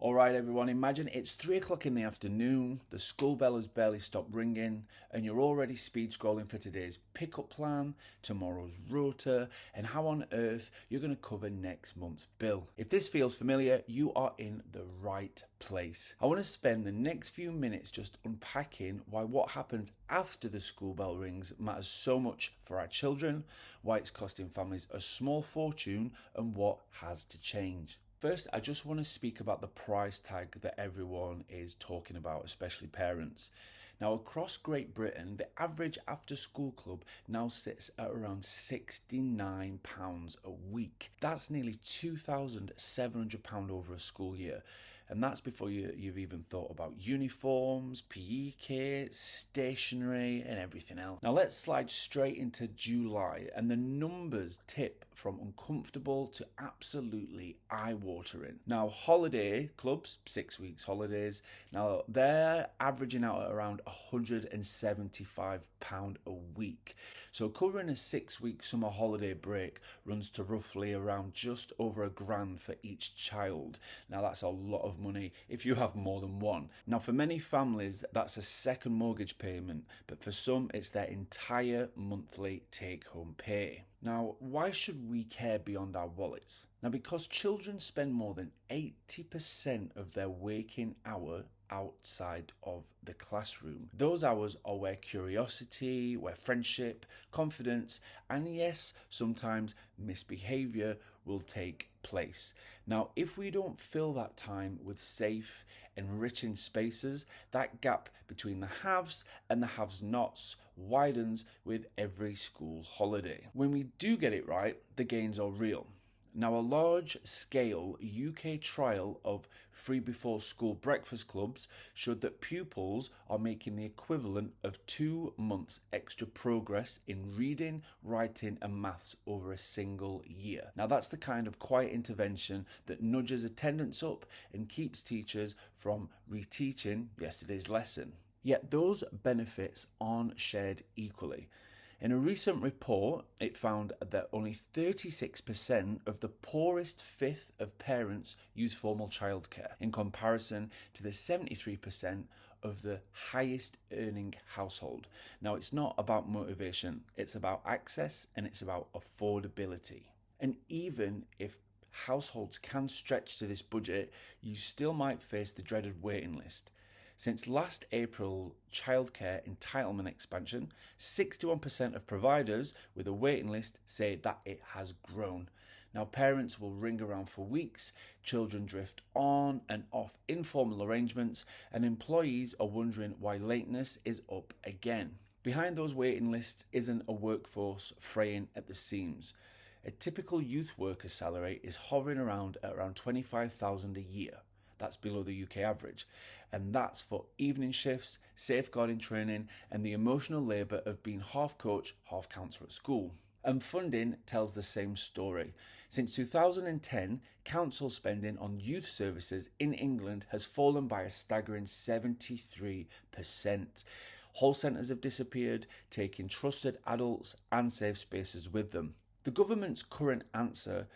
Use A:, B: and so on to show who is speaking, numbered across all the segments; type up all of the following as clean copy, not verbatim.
A: All right, everyone, imagine it's 3 o'clock in the afternoon, the school bell has barely stopped ringing, and you're already speed scrolling for today's pickup plan, tomorrow's rota, and how on earth you're going to cover next month's bill. If this feels familiar, you are in the right place. I want to spend the next few minutes just unpacking why what happens after the school bell rings matters so much for our children, why it's costing families a small fortune, and what has to change. First, I just want to speak about the price tag that everyone is talking about, especially parents. Now, across Great Britain, the average after-school club now sits at around £69 a week. That's nearly £2,700 over a school year. And that's before you've even thought about uniforms, PE kits, stationery, and everything else. Now, let's slide straight into July, and the numbers tip from uncomfortable to absolutely eye-watering. Now, holiday clubs, 6 weeks holidays, now they're averaging out at around £175 a week. So covering a 6-week summer holiday break runs to roughly around just over £1,000 for each child. Now, that's a lot of money if you have more than one. Now, for many families, that's a second mortgage payment, but for some, it's their entire monthly take-home pay. Now, why should we care beyond our wallets? Now, because children spend more than 80% of their waking hour outside of the classroom. Those hours are where curiosity, where friendship, confidence, and yes, sometimes misbehavior will take place. Now, if we don't fill that time with safe, enriching spaces, that gap between the haves and the have-nots widens with every school holiday. When we do get it right, the gains are real. Now, a large-scale UK trial of free before school breakfast clubs showed that pupils are making the equivalent of 2 months extra progress in reading, writing and maths over a single year. Now, that's the kind of quiet intervention that nudges attendance up and keeps teachers from reteaching yesterday's lesson. Yet those benefits aren't shared equally. In a recent report, it found that only 36% of the poorest fifth of parents use formal childcare, in comparison to the 73% of the highest earning household. Now, it's not about motivation, it's about access and it's about affordability. And even if households can stretch to this budget, you still might face the dreaded waiting list. Since last April childcare entitlement expansion, 61% of providers with a waiting list say that it has grown. Now, parents will ring around for weeks, children drift on and off informal arrangements, and employees are wondering why lateness is up again. Behind those waiting lists isn't a workforce fraying at the seams. A typical youth worker salary is hovering around at around £25,000 a year. That's below the UK average. And that's for evening shifts, safeguarding training, and the emotional labour of being half coach, half counsellor at school. And funding tells the same story. Since 2010, council spending on youth services in England has fallen by a staggering 73%. Whole centres have disappeared, taking trusted adults and safe spaces with them. The government's current answer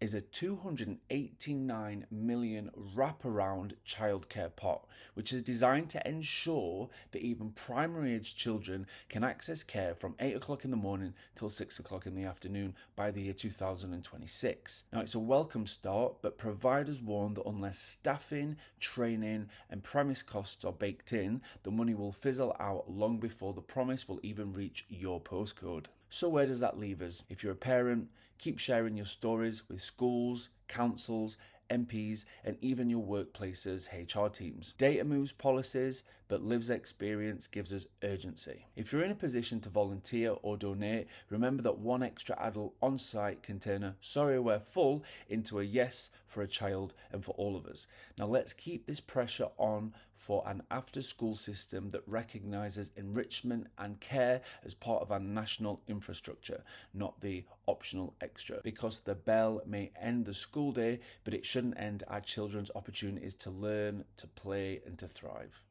A: is a £289 million wraparound childcare pot, which is designed to ensure that even primary age children can access care from 8 o'clock in the morning till 6 o'clock in the afternoon by the year 2026. Now, it's a welcome start, but providers warn that unless staffing, training and premise costs are baked in, the money will fizzle out long before the promise will even reach your postcode. So where does that leave us? If you're a parent, keep sharing your stories with schools, councils, MPs, and even your workplace's HR teams. Data moves policies, but lives experience gives us urgency. If you're in a position to volunteer or donate, remember that one extra adult on site can turn a "sorry we're full" into a yes for a child and for all of us. Now, let's keep this pressure on for an after-school system that recognises enrichment and care as part of our national infrastructure, not the optional extra. Because the bell may end the school day, but it shouldn't end our children's opportunities to learn, to play and to thrive.